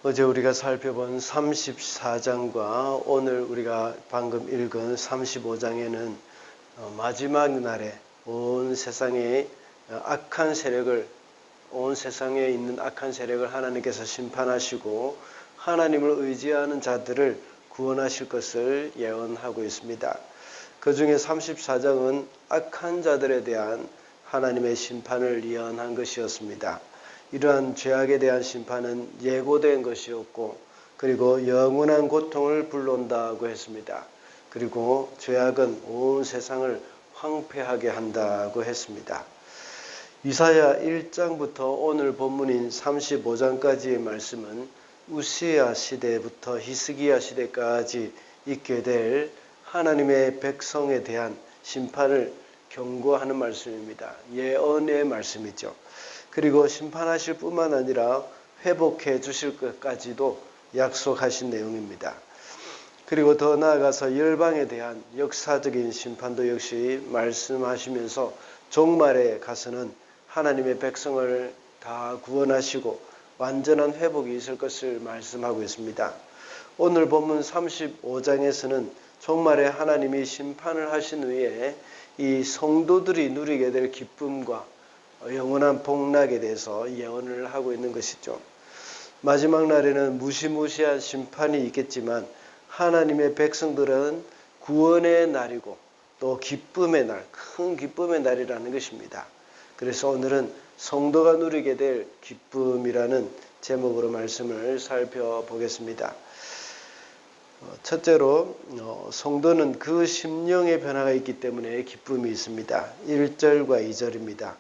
어제 우리가 살펴본 34장과 오늘 우리가 방금 읽은 35장에는 마지막 날에 온 세상에 온 세상에 있는 악한 세력을 하나님께서 심판하시고 하나님을 의지하는 자들을 구원하실 것을 예언하고 있습니다. 그 중에 34장은 악한 자들에 대한 하나님의 심판을 예언한 것이었습니다. 이러한 죄악에 대한 심판은 예고된 것이었고, 그리고 영원한 고통을 불러온다고 했습니다. 그리고 죄악은 온 세상을 황폐하게 한다고 했습니다. 이사야 1장부터 오늘 본문인 35장까지의 말씀은 우시야 시대부터 히스기야 시대까지 있게 될 하나님의 백성에 대한 심판을 경고하는 말씀입니다. 예언의 말씀이죠. 그리고 심판하실 뿐만 아니라 회복해 주실 것까지도 약속하신 내용입니다. 그리고 더 나아가서 열방에 대한 역사적인 심판도 역시 말씀하시면서 종말에 가서는 하나님의 백성을 다 구원하시고 완전한 회복이 있을 것을 말씀하고 있습니다. 오늘 본문 35장에서는 종말에 하나님이 심판을 하신 후에 이 성도들이 누리게 될 기쁨과 영원한 복락에 대해서 예언을 하고 있는 것이죠. 마지막 날에는 무시무시한 심판이 있겠지만 하나님의 백성들은 구원의 날이고 또 기쁨의 날, 큰 기쁨의 날이라는 것입니다. 그래서 오늘은 성도가 누리게 될 기쁨이라는 제목으로 말씀을 살펴보겠습니다. 첫째로 성도는 그 심령의 변화가 있기 때문에 기쁨이 있습니다. 1절과 2절입니다.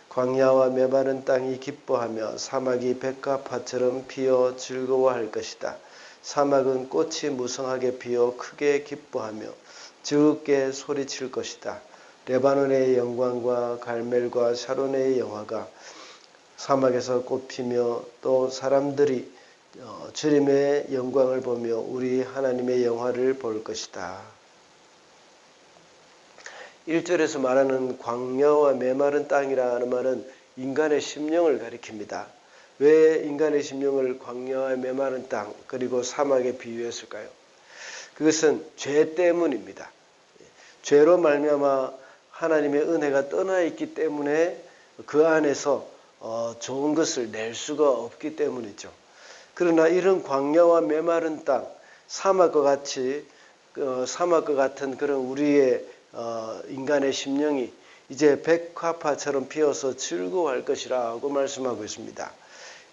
광야와 메마른 땅이 기뻐하며 사막이 백합화처럼 피어 즐거워할 것이다. 사막은 꽃이 무성하게 피어 크게 기뻐하며 즐겁게 소리칠 것이다. 레바논의 영광과 갈멜과 샤론의 영화가 사막에서 꽃피며 또 사람들이 주님의 영광을 보며 우리 하나님의 영화를 볼 것이다. 1절에서 말하는 광야와 메마른 땅이라는 말은 인간의 심령을 가리킵니다. 왜 인간의 심령을 광야와 메마른 땅 그리고 사막에 비유했을까요? 그것은 죄 때문입니다. 죄로 말미암아 하나님의 은혜가 떠나 있기 때문에 그 안에서 좋은 것을 낼 수가 없기 때문이죠. 그러나 이런 광야와 메마른 땅, 사막과 같은 그런 우리의 인간의 심령이 이제 백합화처럼 피어서 즐거워할 것이라고 말씀하고 있습니다.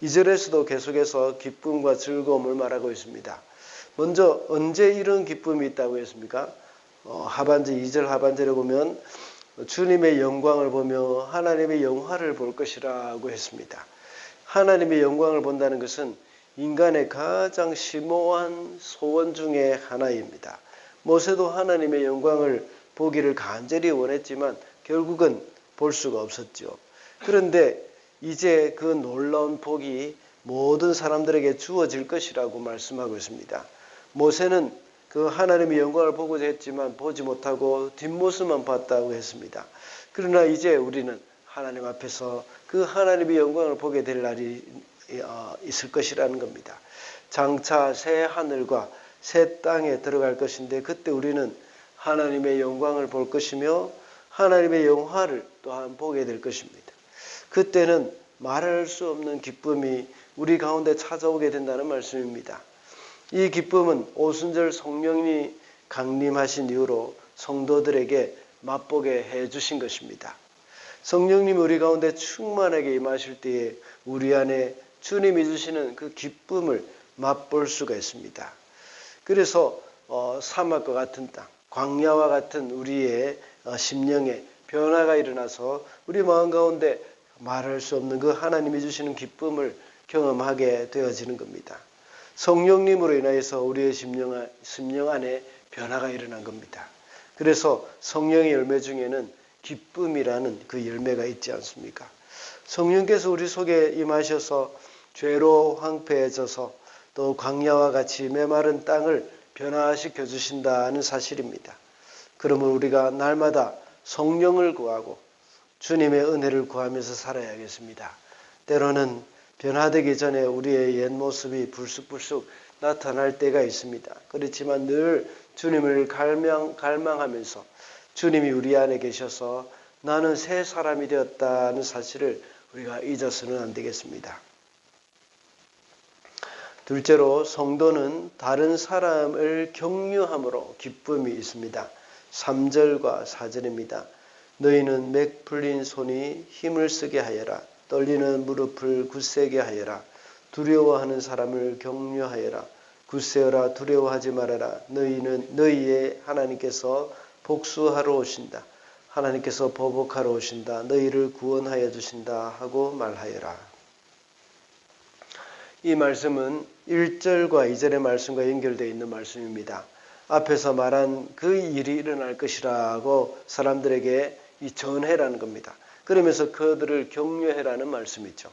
2절에서도 계속해서 기쁨과 즐거움을 말하고 있습니다. 먼저 언제 이런 기쁨이 있다고 했습니까? 2절 하반절에 보면 주님의 영광을 보며 하나님의 영화를 볼 것이라고 했습니다. 하나님의 영광을 본다는 것은 인간의 가장 심오한 소원 중에 하나입니다. 모세도 하나님의 영광을 보기를 간절히 원했지만 결국은 볼 수가 없었죠. 그런데 이제 그 놀라운 복이 모든 사람들에게 주어질 것이라고 말씀하고 있습니다. 모세는 그 하나님의 영광을 보고자 했지만 보지 못하고 뒷모습만 봤다고 했습니다. 그러나 이제 우리는 하나님 앞에서 그 하나님의 영광을 보게 될 날이 있을 것이라는 겁니다. 장차 새 하늘과 새 땅에 들어갈 것인데 그때 우리는 하나님의 영광을 볼 것이며 하나님의 영화를 또한 보게 될 것입니다. 그때는 말할 수 없는 기쁨이 우리 가운데 찾아오게 된다는 말씀입니다. 이 기쁨은 오순절 성령이 강림하신 이후로 성도들에게 맛보게 해주신 것입니다. 성령님이 우리 가운데 충만하게 임하실 때에 우리 안에 주님이 주시는 그 기쁨을 맛볼 수가 있습니다. 그래서 사막과 같은 땅, 광야와 같은 우리의 심령에 변화가 일어나서 우리 마음 가운데 말할 수 없는 그 하나님이 주시는 기쁨을 경험하게 되어지는 겁니다. 성령님으로 인하여서 우리의 심령 안에 변화가 일어난 겁니다. 그래서 성령의 열매 중에는 기쁨이라는 그 열매가 있지 않습니까? 성령께서 우리 속에 임하셔서 죄로 황폐해져서 또 광야와 같이 메마른 땅을 변화시켜 주신다는 사실입니다. 그러면 우리가 날마다 성령을 구하고 주님의 은혜를 구하면서 살아야겠습니다. 때로는 변화되기 전에 우리의 옛 모습이 불쑥불쑥 나타날 때가 있습니다. 그렇지만 늘 주님을 갈망하면서 주님이 우리 안에 계셔서 나는 새 사람이 되었다는 사실을 우리가 잊어서는 안 되겠습니다. 둘째로 성도는 다른 사람을 격려함으로 기쁨이 있습니다. 3절과 4절입니다. 너희는 맥 풀린 손이 힘을 쓰게 하여라. 떨리는 무릎을 굳세게 하여라. 두려워하는 사람을 격려하여라. 굳세어라. 두려워하지 말아라. 너희의 하나님께서 복수하러 오신다. 하나님께서 보복하러 오신다. 너희를 구원하여 주신다 하고 말하여라. 이 말씀은 1절과 2절의 말씀과 연결되어 있는 말씀입니다. 앞에서 말한 그 일이 일어날 것이라고 사람들에게 전해라는 겁니다. 그러면서 그들을 격려해라는 말씀이죠.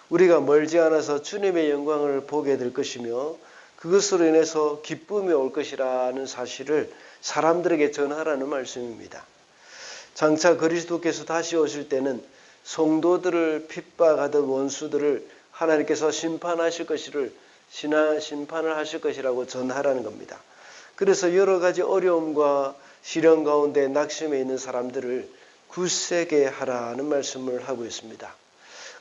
우리가 멀지 않아서 주님의 영광을 보게 될 것이며 그것으로 인해서 기쁨이 올 것이라는 사실을 사람들에게 전하라는 말씀입니다. 장차 그리스도께서 다시 오실 때는 성도들을 핍박하던 원수들을 하나님께서 심판을 하실 것이라고 전하라는 겁니다. 그래서 여러 가지 어려움과 시련 가운데 낙심해 있는 사람들을 굳세게 하라는 말씀을 하고 있습니다.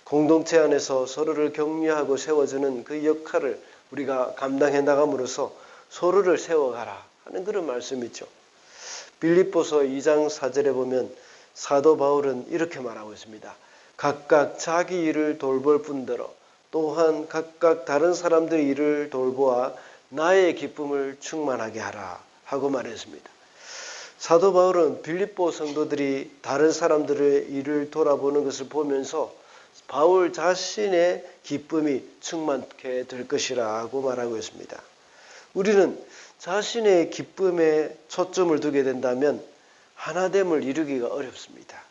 공동체 안에서 서로를 격려하고 세워주는 그 역할을 우리가 감당해 나감으로써 서로를 세워가라 하는 그런 말씀이죠. 빌립보서 2장 4절에 보면 사도 바울은 이렇게 말하고 있습니다. 각각 자기 일을 돌볼 뿐더러 또한 각각 다른 사람들의 일을 돌보아 나의 기쁨을 충만하게 하라 하고 말했습니다. 사도 바울은 빌립보 성도들이 다른 사람들의 일을 돌아보는 것을 보면서 바울 자신의 기쁨이 충만하게 될 것이라고 말하고 있습니다. 우리는 자신의 기쁨에 초점을 두게 된다면 하나됨을 이루기가 어렵습니다.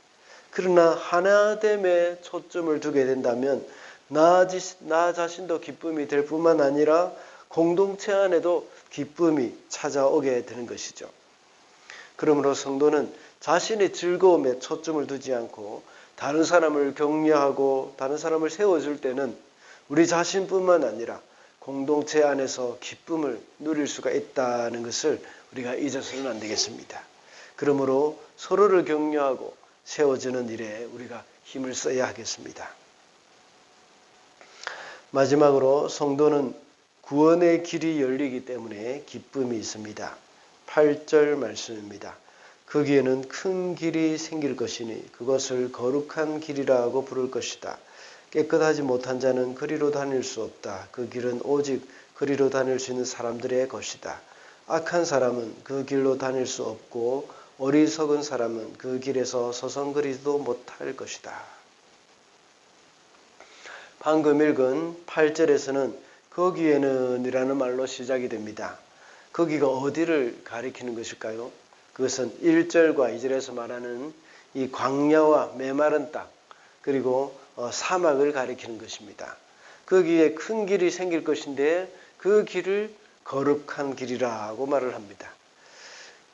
그러나 하나됨에 초점을 두게 된다면 나 자신도 기쁨이 될 뿐만 아니라 공동체 안에도 기쁨이 찾아오게 되는 것이죠. 그러므로 성도는 자신의 즐거움에 초점을 두지 않고 다른 사람을 격려하고 다른 사람을 세워줄 때는 우리 자신뿐만 아니라 공동체 안에서 기쁨을 누릴 수가 있다는 것을 우리가 잊어서는 안 되겠습니다. 그러므로 서로를 격려하고 세워주는 일에 우리가 힘을 써야 하겠습니다. 마지막으로 성도는 구원의 길이 열리기 때문에 기쁨이 있습니다. 8절 말씀입니다. 거기에는 큰 길이 생길 것이니 그것을 거룩한 길이라고 부를 것이다. 깨끗하지 못한 자는 그리로 다닐 수 없다. 그 길은 오직 그리로 다닐 수 있는 사람들의 것이다. 악한 사람은 그 길로 다닐 수 없고 어리석은 사람은 그 길에서 서성거리지도 못할 것이다. 방금 읽은 8절에서는 거기에는 이라는 말로 시작이 됩니다. 거기가 어디를 가리키는 것일까요? 그것은 1절과 2절에서 말하는 이 광야와 메마른 땅 그리고 사막을 가리키는 것입니다. 거기에 큰 길이 생길 것인데 그 길을 거룩한 길이라고 말을 합니다.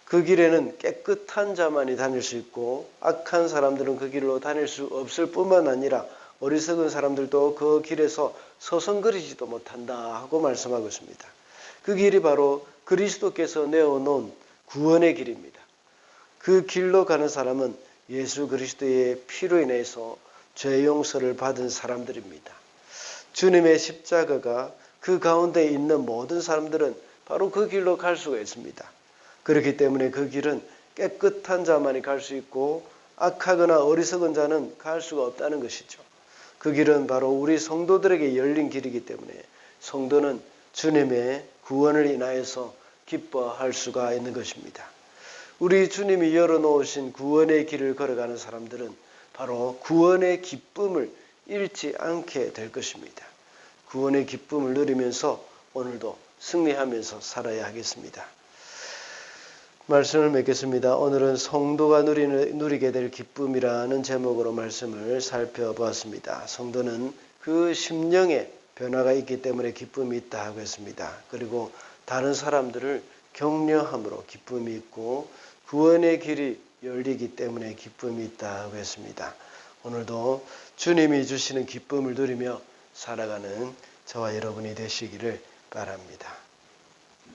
그 길에는 깨끗한 자만이 다닐 수 있고 악한 사람들은 그 길로 다닐 수 없을 뿐만 아니라 어리석은 사람들도 그 길에서 서성거리지도 못한다 하고 말씀하고 있습니다. 그 길이 바로 그리스도께서 내어놓은 구원의 길입니다. 그 길로 가는 사람은 예수 그리스도의 피로 인해서 죄 용서를 받은 사람들입니다. 주님의 십자가가 그 가운데 있는 모든 사람들은 바로 그 길로 갈 수가 있습니다. 그렇기 때문에 그 길은 깨끗한 자만이 갈 수 있고 악하거나 어리석은 자는 갈 수가 없다는 것이죠. 그 길은 바로 우리 성도들에게 열린 길이기 때문에 성도는 주님의 구원을 인하여서 기뻐할 수가 있는 것입니다. 우리 주님이 열어놓으신 구원의 길을 걸어가는 사람들은 바로 구원의 기쁨을 잃지 않게 될 것입니다. 구원의 기쁨을 누리면서 오늘도 승리하면서 살아야 하겠습니다. 말씀을 맺겠습니다. 오늘은 성도가 누리게 될 기쁨이라는 제목으로 말씀을 살펴보았습니다. 성도는 그 심령에 변화가 있기 때문에 기쁨이 있다 하고 했습니다. 그리고 다른 사람들을 격려함으로 기쁨이 있고 구원의 길이 열리기 때문에 기쁨이 있다 하고 했습니다. 오늘도 주님이 주시는 기쁨을 누리며 살아가는 저와 여러분이 되시기를 바랍니다.